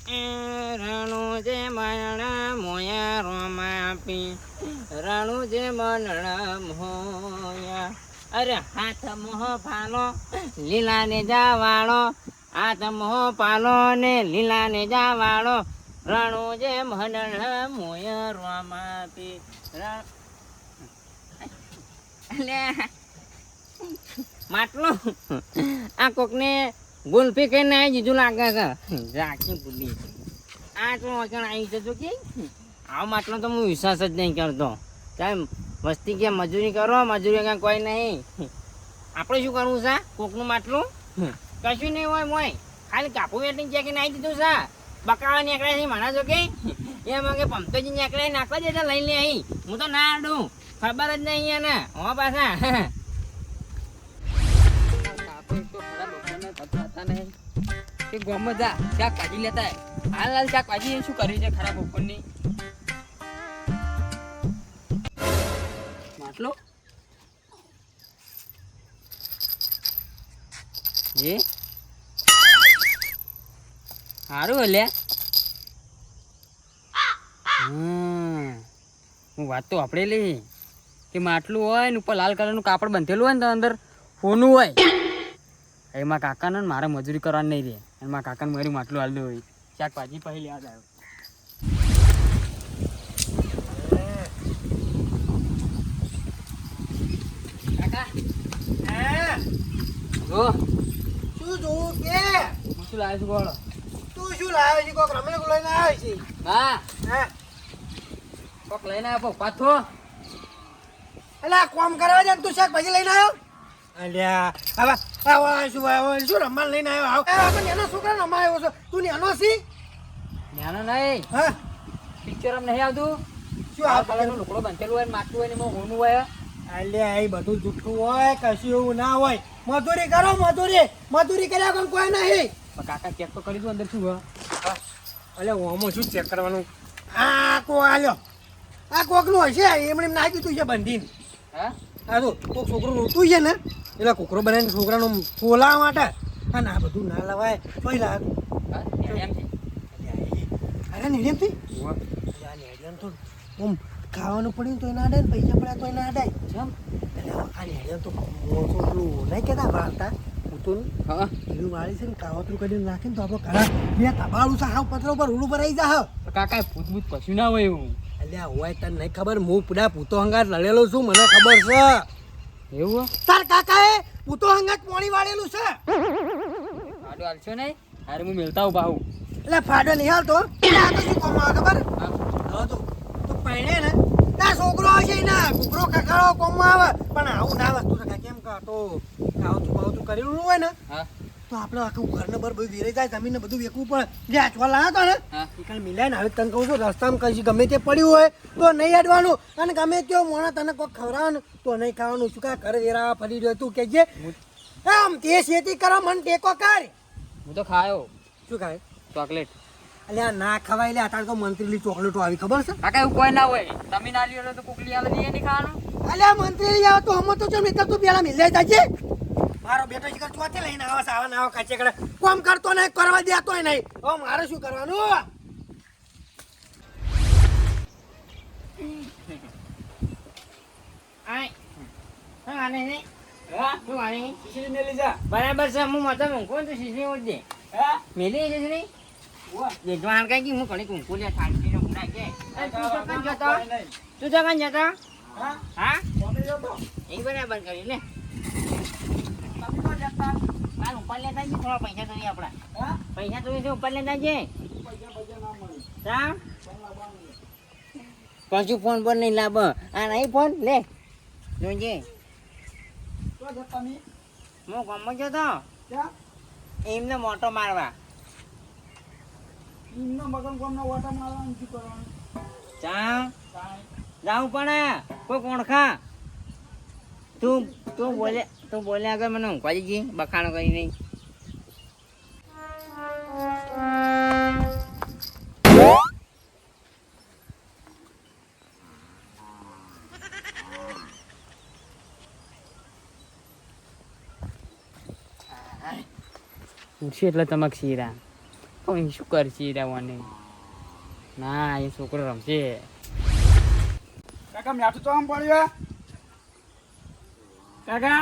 રણું જે મનડા મોયા રોમાપી રણું જે મનડા મોયા અરે હાથ મોહ ફાલો લીલા ને જાવાળો હાથ મોહ પાલો ને લીલા ને જાવાળો રણું જે મનડા મોયા રોમાપી માટલો આ કોકને ગુલ્ફી કઈ ના દીધું લાગે છે રાખી ભૂલી આ તો અચાણ આવી જજો કે આવો માટલો તો હું વિશ્વાસ જ નહીં કરતો ચાલ વસ્તી કે મજૂરી કરો મજૂરી ક્યાં કોઈ નહીં આપણે શું કરવું છે કોકનું માટલું કશું નહીં હોય મોય ખાલી કાપું વેટીને ચેકીને આવી દીધું છે બકાવા નીકળે છે મારા જો કે એમાં કે પંપતોજી નીકળે નાખવા જતા લઈ લે અહીં હું તો ના આડું ખબર જ નહીં એને હો પાછા શાકભાજી લેતા હાલ શાકભાજી શું કર્યું છે ખરાબ ઉપરની માટલો જે સારું હલ્યા હું વાત તો આપણે લઈ કે માટલું હોય ને ઉપર લાલ કલરનું કાપડ બંધેલું હોય ને તો અંદર ફોનું હોય એમાં કાકાને મારે મજૂરી કરવાની નહીં રહે અને મારા કાકાને મારી માટલું હાલ હોય શાકભાજી પહેલી યાદ આવ્યો કાકા જો શું જોવું કે હું શું લાવ્યો છું બોલો તું શું લાવ્યો છે કોક રમણીક લઈને આવ્યો છે હા હા કોક લઈને આવ્યો પાથો એટલે આ કોમ કરવા જાય તું શાકભાજી લઈને આવ્યો અલ્યા હવે શું રમવા લઈને આવ્યો આવ નેનો છોકરા રમવા આવ્યો છો તું નેનો છી નાનો નહીં હા પિક્ચર આમ નહીં આવતું શું આ આ કલરનો લુગડો બાંધેલું હોય ને માટલું હોય ને એમાં હોનું હોય અલ્યા એ બધું જૂઠું હોય કશું એવું ના હોય મજૂરી કરો મજૂરી કર્યા પણ કોઈ નહીં પણ કાકા ચેક તો કરી દઉં અંદર શું હોય અલ્યા ઓમો શું ચેક કરવાનું આ કો આલ્યો આ કોકનું હશે એમણે નાખી દીધું છે બંધીને હા આ તો કોક છોકરું રોતું છે ને એટલે કુકરો બનાવીને છોકરાનો ફોલાવા માટે અને આ બધું ના લવાય તોય લાવ હા એમ છે અરે નેડિયમથી નેડિયમ તો ઓમ ખાવાનું પડ્યું તોય ના અડાય ને પૈસા પડ્યા તોય ના અડાય જમ એટલે આ નેડિયમ તો મોસો પેલું નહીં કહેતા વાળતા ઉતોન હા પેલું વાળી છે ને કાવતરું કરીને નાખીને તો આપણો ઘણા બે તબાળું છે હાવ પતરા ઉપર રૂડું પર આવી જા કાકા ભૂત કશું ના હોય એવું એટલે હોય તને નહીં ખબર હું પૂરા પૂતો હંગાત લડેલો છું મને ખબર છે એવું તાર કાકાએ પૂતો હંગાત પોણી વાળેલું છે આડો હાલશો નહીં અરે હું મેલતા હું બાહુ એટલે ફાડો નહીં હાલતો આ તો શું કોમ આવે ખબર હવે તો તું પહેણે ને ના છોકરો આવશે ના કુકરો કકાળો કોમમાં આવે પણ આવું ના વસ્તુ કાકા કેમ કહો ખાવતું બાવતું કરેલું હોય ને હા તો આપણે આખું ઘરને બધું વેરાઈ જાય જમીનને બધું વેકવું પડે જે આચવા લાવ્યો હતો ને હા એ કાલ મિલાય ને હવે તને કહું છું રસ્તામાં કઈ ગમે તે પડ્યું હોય તો નહીં અડવાનું અને ગમે તેવો મોણા તને કોઈ ખવડાવવાનું તો નહીં ખાવાનું શું કા ઘર વેરાવા ફરી રહ્યો તું કહેજે આમ તે શેતી કરો મને ટેકો કર હું તો ખાયો શું ખાય ચોકલેટ એટલે આ ના ખવાય લે અત્યારે તો મંત્રીલી ચોકલેટો આવી ખબર છે કાકા એવું કોઈ ના હોય તમે ના લ્યો તો કોકલી આવે નહીં નહીં ખાવાનું અલ્યા મંત્રી આવે તો હમ તો જો મિત્ર તું પેલા મિલાઈ જાજે મારો બેટો શિખર ચોથી લઈને આવે છે આવા ના કાચે કડે કોમ કરતો નહીં કરવા દેતોય નહીં હવે મારે શું કરવાનું બરાબર છે હું મત મૂકું તો શીશી ઉઠ દે મેલી છે નહીં જેજવાન કઈ કે હું ઘણી કુંકુ લે થાકી નો ગુના કે તું તો કઈ જતો હા એ બરાબર કરી લે કાલ ઉપર લેતા જઈએ થોડા પૈસા જોઈએ આપણા પૈસા જોઈએ છે ઉપર લેતા જઈએ પાછું ફોન પર નહીં લાભ આ નહીં ફોન લે જોજે હું ગમો જતો એમને મોટો મારવા ચા જાઉં પણ કોઈ કોણખા તું બોલે આગળ મને ઊંઘવા જઈએ બખાણો કરી નહીં ઉઠશે એટલે તમાક શીરા પણ શું કરશે રહેવાને ના એ છોકરો રમશે કાકા મેઠું તો આમ પડ્યું કાકા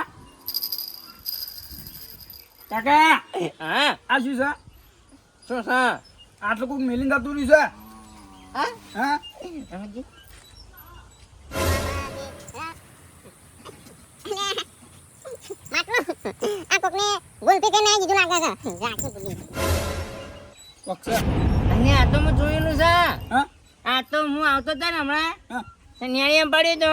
કાકા હા આ શું છે શું છે આટલું કોઈક મેલીને જતું રહ્યું છે હા હા રમજી આ કોકને ગુલપી કે ના દીધું લાગે છે જાકી બુલી પક્ષ અને આ તો મેં જોયેલું છે હા આ તો હું આવતો હતો ને હમણાં હા નિયાળી એમ પડ્યો તો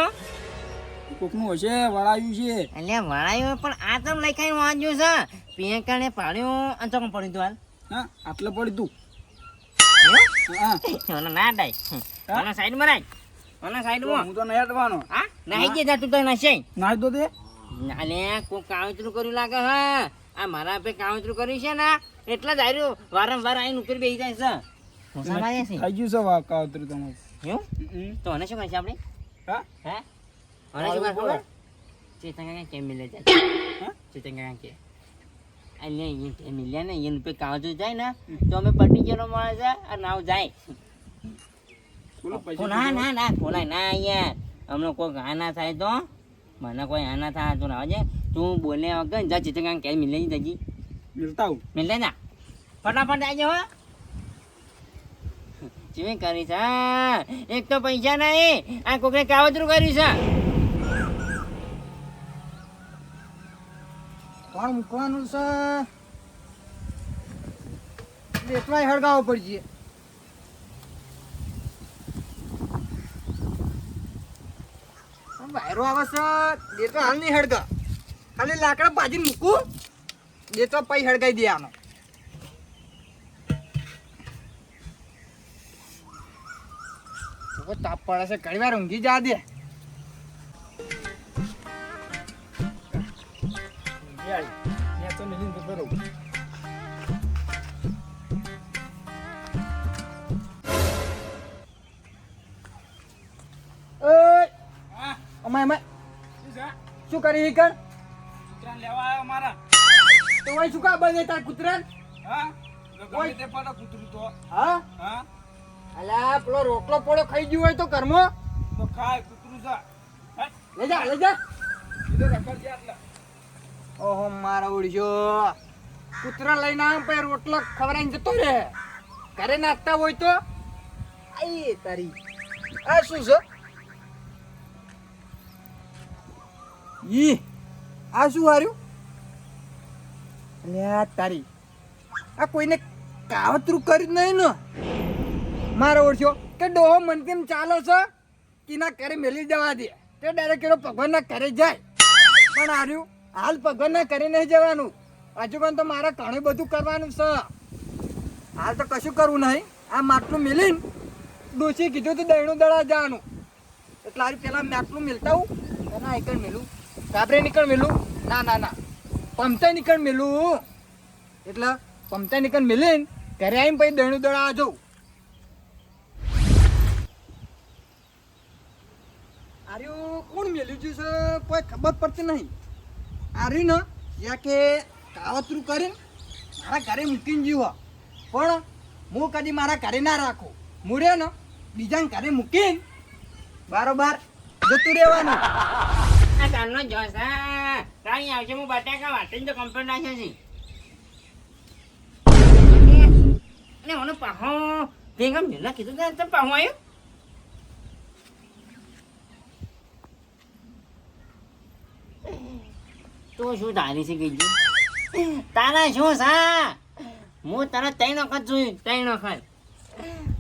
કોકનું હશે વળાયું છે એટલે વળાયું પણ આ તો લખાઈને વાંચ્યું છે પિયકરને પાડ્યું અને ચોકમ પડ્યું તું હા આટલે પડી તું હાલ હા મને ના ડાય મને સાઈડમાં રાખ મને તો સાઈડમાં હું તો નહીં હટવાનો હા નાહી ગયા તું તો નશે નાઈ દો તે અલે કોઈ કાવતરું કર્યું લાગે હા આ મારા પે કાવતરું કર્યું છે ને એટલે જ આવ્યું વારંવાર આવીને ઉપર બેસી જાય છે મોસા માર્યા છે થઈ ગયું છે વાવ કાવતરું તમારું એવું હમ. તો આને શું કરશે આપણે હા હે આને શું સારું કરશે બોલો. ચેતન કાકા કેમ મિલે જાય હા ચેતન કાકા કે એટલે અહીંયા કેમ મિલ્યા ને એનું પે કાવતરું જાય ને તો અમે પટી ગયેલો મળે છે અને નાવ જાય બોલો પૈસા ખોલા ના ના ખોલાય ના યાર હમણાં કોઈ આ ના થાય તો મને કોઈ આ ના થાય તો ના આવજે તું બોલે વગર જા ચેતન કાકા કેમ મિલે જજી મિલતા હું મિલે ના ફટાફટ આવજો હો ચીવી કરી છે એક તો પૈસા નહીં આ કોકને કાવતરું કર્યું છે કોણ મૂકવાનું છે એટલાય હળગાવો પડશે વાયરો આવે છે દેતો હાલ નહીં હળગા ખાલી લાકડા ભાજીને મૂકું દેતો પૈ હળગાઈ દે આનો તાપ પડે છે ઘણી વાર ઊંઘી જા દે ત્યાં તો મિલીને જતો રહું ઓય હા અમાય અમાય શું છે શું કરી ઈ કર કૂતરાને લેવા આવ્યો મારા તો વઈ શું કા બંધ તાર કૂતરા હા તો ગમે તે પડે કૂતરું તો હા હા અલા પેલો રોટલો પોળો ખાઈ ગયો હોય તો ઘરમાં તો ખાય કૂતરું છે હા લઈ જા લઈ જા કીધું રખડ છે આટલા ઓહો મારા ઉડ્યો કૂતરા લઈને આવ પછી રોટલો ખવડાવીને જતો રે ઘરે નાખતા હોય તો આઈ તારી આ શું છે ઈ આ શું હાર્યું લ્યા તારી આ કોઈને કાવતરું કર્યું જ નહીં ને મારો ઓળખ્યો કે ડોહો મન કેમ ચાલે છે કે ના ઘરે મેલી જવા દે તે ડાયરેક્ટ એનો ભગવાનના ઘરે જાય પણ હાર્યું હાલ ભગવાનના ઘરે નહીં જવાનું હજુ પણ તો મારે ઘણું બધું કરવાનું છે હાલ તો કશું કરવું નહીં આ માટલું મેલીને ડોસી કીધું તો દહીણું દળા જવાનું એટલે હારી પેલા માટલું મેલતા હું અને એકણ મેલું કાબરે નીકળ મેલું ના ના ના પમતે નીકળ મેલું એટલે પમતે નીકળ મેલીને ઘરે આવીને પછી દહીણું દળા જવું આર્યું કોણ મેલ્યું છે કોઈ ખબર પડતી નહીં આર્યું ને જ્યાં કે કાવતરું કરીને મારા ઘરે મૂકીને જીવો પણ હું કદી મારા ઘરે ના રાખું મુરે ને બીજાને ઘરે મૂકીને બારોબાર જતું રહેવાનું આ કાનનો જોશ હા કાંઈ આવશે હું બટાકા વાટીને તો કમ્પ્લેટ નાખ્યો છે અને મને પાહો ભેગા મેલા કીધું કે તમે પાહો આવ્યો તો શું તારી છે કીધું તારા શું સા હું તારા 3 વખત જોયું 3 વખત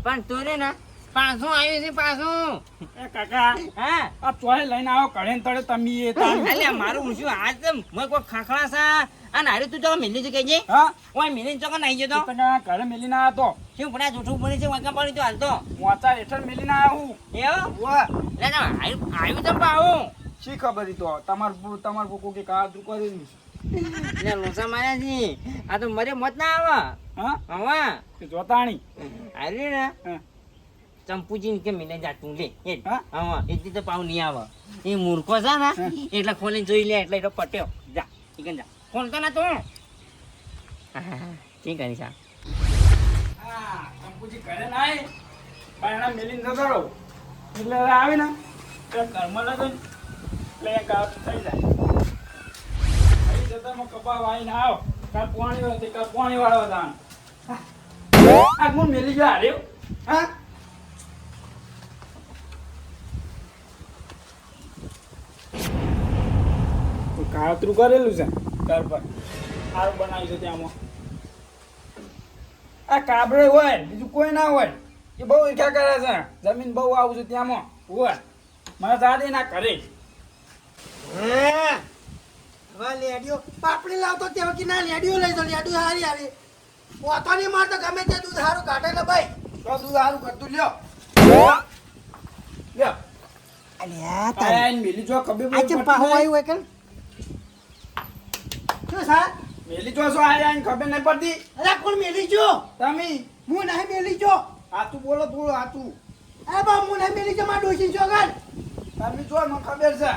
પણ તું રે ને પાછું આવ્યું છે પાછું એ કાકા હા આ તોય લઈને આવો કડે ને તળે તમે એ તાણ. અલ્યા મારું ઊંચું હાથ છે મેં કોઈ ખાખડા સા અને હારે તું ચોક મિલી છે કહેજે હા ઓય મિલી ચોક નાઈ જતો તો કાકા ઘરે મેલીને આવ્યો તો શું પણ આ જૂઠું પડી છે વાંકા પડી તો હાલતો મોચા હેઠળ મેલીને આવ્યો હું એવું વાહ લે ના આવ્યું તો પાહું શી ખબર ઈ તો તમાર કોકો કે કાવતરું કર્યું નહીં. લે લોસા માર્યા છે આ તો મરે મત ના આવે હા હવા તે જોતાણી હારે ને હા ચંપુજી કે મિલે જાતું લે એ હા? હા એટલે તો પાવ નહીં આવે એ મૂર્ખો છે ને એટલે ખોલીને જોઈ લે એટલે એ તો પટ્યો જા ઠીક જા ખોલતો ના તું ઠીક કરી સા બાપુજી ઘરે ના આવે બાયણા મેલીને જતો રહો એટલે આવે ને એટલે ઘરમાં લગન એટલે એક ગાવ થઈ જાય અહીં જતામાં કપા વાળીને આવો કાલ પાણી હોય કાલ પાણી વાળવા જવાનું આ હું મેલી ગયો હાર્યો હા કાતરું કરેલું છે ઘર પર સારું બનાવ્યું છે ત્યાંમાં આ કાબરે હોય બીજું કોઈ ના હોય એ બહુ ઈચ્છા કરે છે જમીન બહુ આવું છે ત્યાંમાં હોય મારા દાદી ના કરે હવે લેડીઓ પાપડી લાવતો તે વખતે ના લેડીઓ લઈ તો લેડીઓ હારી આવી પોતો નહીં મારતો ગમે તે દૂધ સારું કાઢે ને ભાઈ તો દૂધ સારું કરતું લ્યો લ્યો અલ્યા આ મેલી જો કબે આ ચમ પાહો આવ્યું હોય કે શું સા મેલી જો શું આયા એને ખબર નહીં પડતી અરે કોણ મેલી જો તમે હું નહીં મેલી જો હાતું બોલો થોડું હાતું એ બા હું નહીં મેલી જો માં ડોસી જો ગન તમે જો મને ખબર છે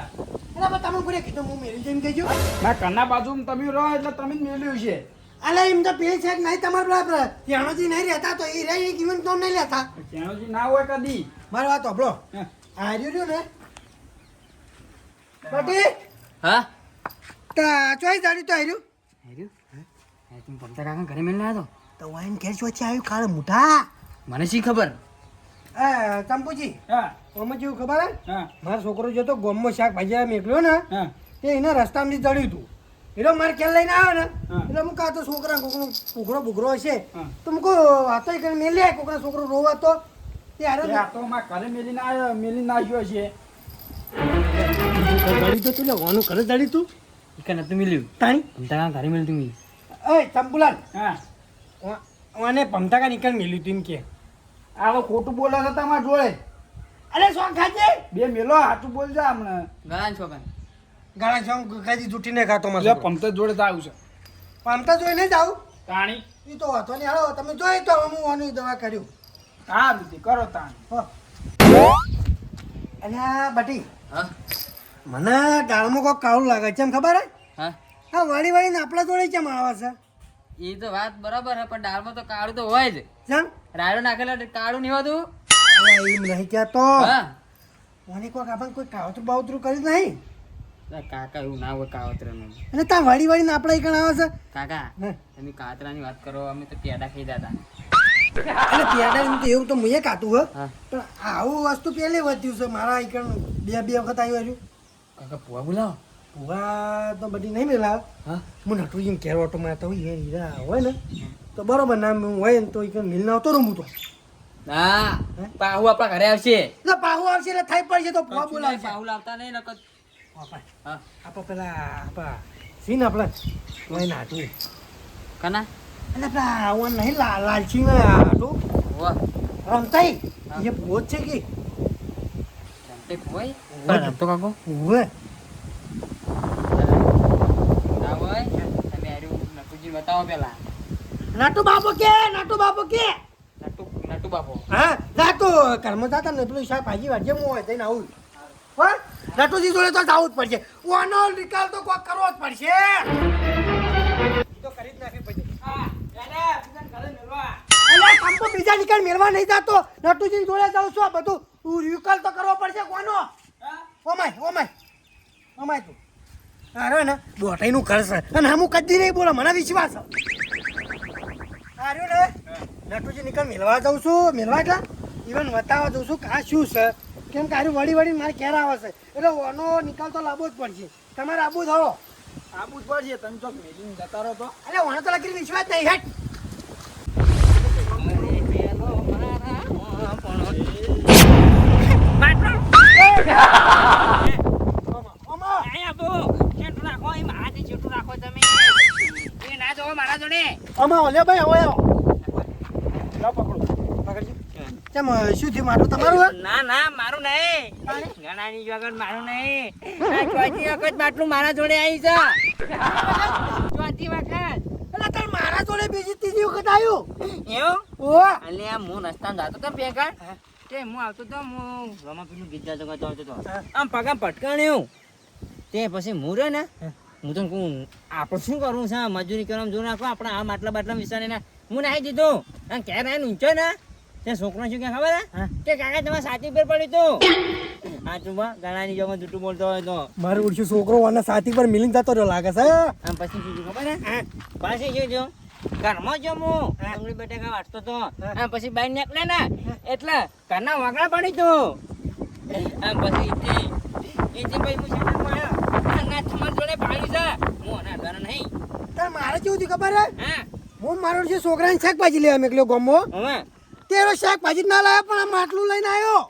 અરે બા તમે કોને કીધું હું મેલી જઈને કહેજો ના કરના બાજુ તમે રહો એટલે તમે જ મેલ્યું છે અલે એમ તો પેલ છે નહીં તમાર બરાબર ત્યાંથી નહીં રહેતા તો એ રહી જીવન તો નહીં લેતા ત્યાંથી ના હોય કદી મારી વાત સાંભળો હા. આ રહ્યું ને પટી હા તા ચોઈ જાડી તો આવ્યું તું પમતા કાકા ઘરે મેળને આવ્યો તો વાઈન ઘેર ચોચી આવ્યું કાળ મોટા મને શી ખબર એ ચંપુજી હા ઓમાં જેવું ખબર હે હા મારો છોકરો જતો ગોમમાં શાકભાજી મેકલ્યો ને હા તે એના રસ્તામાંથી ચડ્યું હતું એટલે મારે ખ્યાલ લઈને આવ્યો ને હા. એટલે હું કાં તો છોકરા કોકનો ઉઘરો બુઘરો હશે હા. તો મૂકો વાતો કરીને મેલી આય કોકના છોકરો રોવા તો ત્યારે એ આ તો મારા ઘરે મેલીને આવ્યો મેલીને નાખ્યો છે દળી તો તું ઓનું ઘરે દળી તું ઈકા નતું મિલ્યું તાણી પમતા કાકા ઘરે મેળતું મી એ ચંપુલાલ હા ઓને પમતાકા નીકળ મેલ્યું તું એમ કે આ તો ખોટું બોલે છે તમારા જોડે અરે શોખ ખાજે બે મેલો હાચું બોલજો હમણાં ગળા છોકરા ગાળા શોખ ગાજી જૂઠીને ખાતો એટલે મારે પંપ જોડે જ આવ્યું છે પમતા જોઈને જાવ તાણી એ તો હતો નહીં હાલો તમે જોઈ તો હું ઓની દવા કર્યું હા દીદી કરો તાણી હો અલ્યા બટી હા મને દાળમાં કોઈ કાળું લાગે છે એમ ખબર હે હા હા વાળી વાળીને આપણા જોડે કેમ આવે છે એ તો વાત બરાબર હે પણ દાળમાં તો કાળું તો હોય જ જાણ રાયડો નાખેલા એટલે કાળું નહીં હોતું અરે એમ નહીં કહેતો હા મને કોઈ આપણને કોઈ કાવતરું બાવતરું કર્યું નહીં કાકા એવું ના હોય કાવતરાનું અને ત્યાં વાળી વાળીને આપણા એકણ આવે છે કાકા હે. તમે કાતરાની વાત કરો અમે તો પેડા ખાઈ જતા એટલે પેડા એમ તો એવું તો મુએ કાતું હે હા પણ આવું વસ્તુ પહેલી વધ્યું છે મારા એકણ બે વખત આવ્યું હજુ કાકા પુઆ બોલાવો ભૂવા તો બધી નહીં મેળાવ હા હું નટુજીને ઘેર ઓટો મારતો હોય એ હીરા હોય ને તો બરોબર નામ હોય ને તો એ મિલને આવતો રહું હું તો ના પાહુ આપણા ઘરે આવશે એટલે પાહુ આવશે એટલે થઈ પડશે તો ભૂવા બોલાવશે પાહુ લાવતા નહીં નકર બાપા, હા આપણે પેલા આપણા સીન આપણે હોય નાટું કના એટલે પેલા આવું નહીં લાલસિંહ નાટું વાહ રમતાઈ હા. એ ભૂત છે કે રમતે કોઈ પણ રમતો કાકો હોય ના હોય તમે આર્યું નટુજી બતાવો પેલા નાટુ બાપો કે નટુ બાપો હા નાટુ કર્મ જાતા ને પેલું શાકભાજી વાળજે હું હોય જઈને આવું હો નાટુજી જોડે તો જવું જ પડશે ઓનો નિકાલ તો કોઈ કરવો જ પડશે તો કરી જ નાખી પડશે એટલે કંપો બીજા નિકાલ મેળવા નહીં જાતો નટુજી જોડે જાઉં છું આ બધું નિકાલ તો કરવો પડશે કોનો ઓમાય તું અરે ને દોટાઈનું કરશે અને હમું કદી નહીં બોલો મને વિશ્વાસ અરે ને નટુજી નિકાલ મેળવા જાઉં છું મેળવા એટલે ઇવન બતાવવા જાઉં છું કે આ શું છે કેમ કે આરું વળી મારે ક્યારે આવે છે એટલે ઓનો નિકાલ તો લાવવો જ પડશે તમારે આબુ થવો આબુ જ પડશે તમે ચોક મેલીને જતા રહો તો એટલે ઓને તો લગી વિશ્વાસ નહીં હેઠ અમા ઓલે ભાઈ હવે લાવ પકડો પકડજો કેમ શું થયું માટલું તમારું ના ના મારું નહીં ઘણાની વખત મારું નહીં આ ચોથી વખત માટલું મારા જોડે આવી છે ચોથી વખત એટલે તાર મારા જોડે બીજી ત્રીજી વખત આવ્યું એવું ઓ એટલે હું રસ્તામાં જતો તો ભેગા તે હું આવતો તો હું રમા પેલું ગીત ગાતો ગાતો આવતો તો આમ પગા પટકાણ્યું તે પછી હું રહ્યો ને હું તો કહું આપણે શું કરવું છે મજૂરી કરવા જો નાખો આપણે આ માટલા બાટલા વિચારીને હું નાખી દીધું અને ક્યારે આવીને ઊંચો ને તે છોકરો શું કે ખબર હે હા. કે કાકા તમારે સાચી પેર પડી તું આ તું ગણાની જોમાં જૂઠું બોલતો હોય તો મારો ઉડશું છોકરો અને સાથી પર મિલિંગ થતો રહ્યો લાગે છે આમ પછી શું થયું ખબર હે પાછી શું થયું ઘરમાં જો હું ડુંગળી બટાકા વાટતો તો આમ પછી બહાર નીકળે ને એટલે ઘરના વાગડા પડી તું આમ પછી ઈથી પછી હું શેતાનમાં આવ્યો ના તમારી જોડે પાડી છે હું ના ઘર નહીં તાર મારે કેવું થયું ખબર હે હા હું મારો ઉડશું છોકરાને શાકભાજી લેવા મેકલ્યો ગમો હવે તેરો શાકભાજી જ ના લાવ્યો પણ આ માટલું લઈને આવ્યો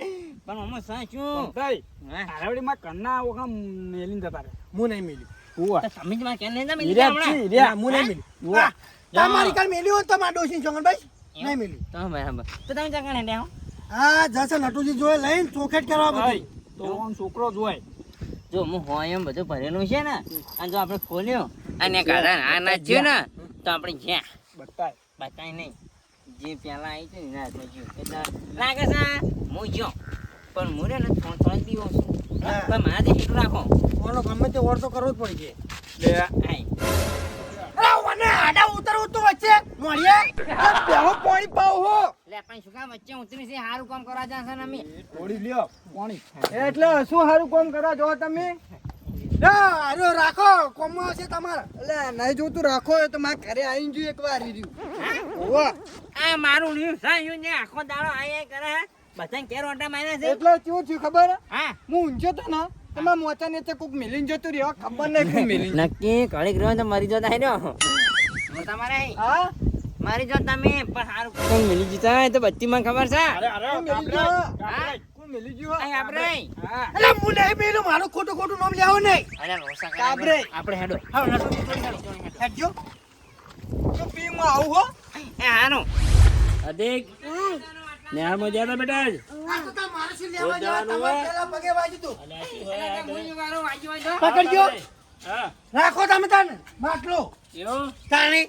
પણ અમે સાચું ભાઈ હા હારાવડીમાં કન્ના ઓખા મેલીને જતા રહે હું નહીં મેલ્યું ઉવા તો તમે જ મારે કેમ નહીં તમે હીરા હમણાં? છે, હીરા. ના, હું નહીં મેલ્યું ઉવા. તમારી કાલ મેલ્યું હોત તો મારા ડોશી ચોંગણભાઈ નહીં મેલ્યું તો બરાબર તો તમે ચાકણે દેવો હા જશે નટુજી જોડે લઈને ચોખેટ કરવા ભાઈ, બધી તો આમ છોકરો જ હોય જો હું હોય એમ બધું ભરેલું છે ને અને જો આપણે ખોલ્યો અને કાઢા આ નાચ્યો ને તો આપણે જ્યાં બતાય બતાય નહીં જે પેલા આવી છે ને ના થયું એટલે લાગે છે હું જ્યો પણ હું રે ને થોડો દીવો છું હા. પણ મારાથી એટલું રાખો ઓલો ગમે તે ઓર તો કરવો જ પડી છે લે આય અરે ઓને આડા ઉતરવું તો વચ્ચે મળીએ બેહો પાણી પાવ હો લે પણ શું કામ વચ્ચે ઉતરી છે સારું કામ કરવા જશે ને અમે થોડી લ્યો પાણી એટલે શું સારું કામ કરવા જો તમે અરે રાખો કોમમાં છે તમારા એટલે નહીં જોતું રાખો એ તો મારા ઘરે આવીને જોયું એકવાર રહ્યું ઓવા આ મારું લ્યું સાયું ને આખો દાડો આયા કરે હે બધાને કેર ઓટા માર્યા છે એટલે કેવું થયું ખબર હા હું ઊંઝો તો ને તમારા મોચા ને કોક મિલીને જતું રહ્યો ખબર નહીં કોણ મિલીને નક્કી ઘડીક રહ્યો તો મરી જતા હેડ્યો તમારે હા મારી જો તમે પણ સારું કોણ મિલી જતા હોય તો બધી મને ખબર છે અરે અરે કોણ મિલી કાપરે, ગયો? કાપરે. કોણ મિલી ગયું અહીં આપણે હા એટલે હું નહીં મેલું મારું ખોટું ખોટું નામ લેવો નહીં અરે રોસા કાબરે. આપણે હેડો હા નટુજી હેડજો તો પીમાં આવું હો એ હાનું અધિક ન્યારમાં જ્યાં તા બેટા આજ. આ તો તાર મારે શું લેવા જવા તમારે પહેલા પગે વાજી તું પકડજો પકડજો હા રાખો તમે તાને માટલો એવું તાણી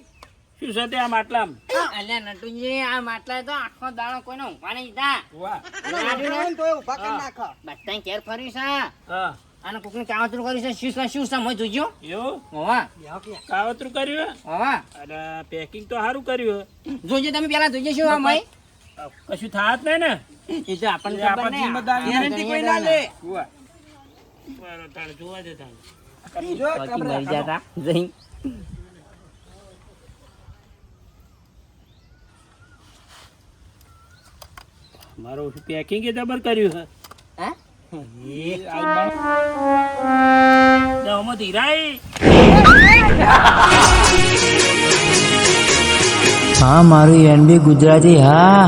શું છે તે આ માટલામાં અલ્યા નટુજી આ માટલા તો આખો દાડો કોઈને ઊંઘવા નહીં દીધા ઉવા. તોય ઊભા કરી નાખો બધાને કેર ફર્યું છે હા અને કોકને કાવતરું કર્યું છે શું છે મોય જોજો એવું હોવા કાવતરું કર્યું હોવા અને પેકિંગ તો સારું કર્યું જોજો તમે પેલા જોજો શું આ મોય કશું થાત નહીં ને એ તો આપણને એ ખબર આપણા નહીં જિમ્મેદારી ગેરંટી કોઈ ના લે ઉવા. બરાબર, તાણે જોવા દે તાણે. બાકી મરી જાતા જઈ મારું પેકિંગ એ જબર કર્યું છે હા દવામાં ધીરાય હા મારું એનબી ગુજરાતી હા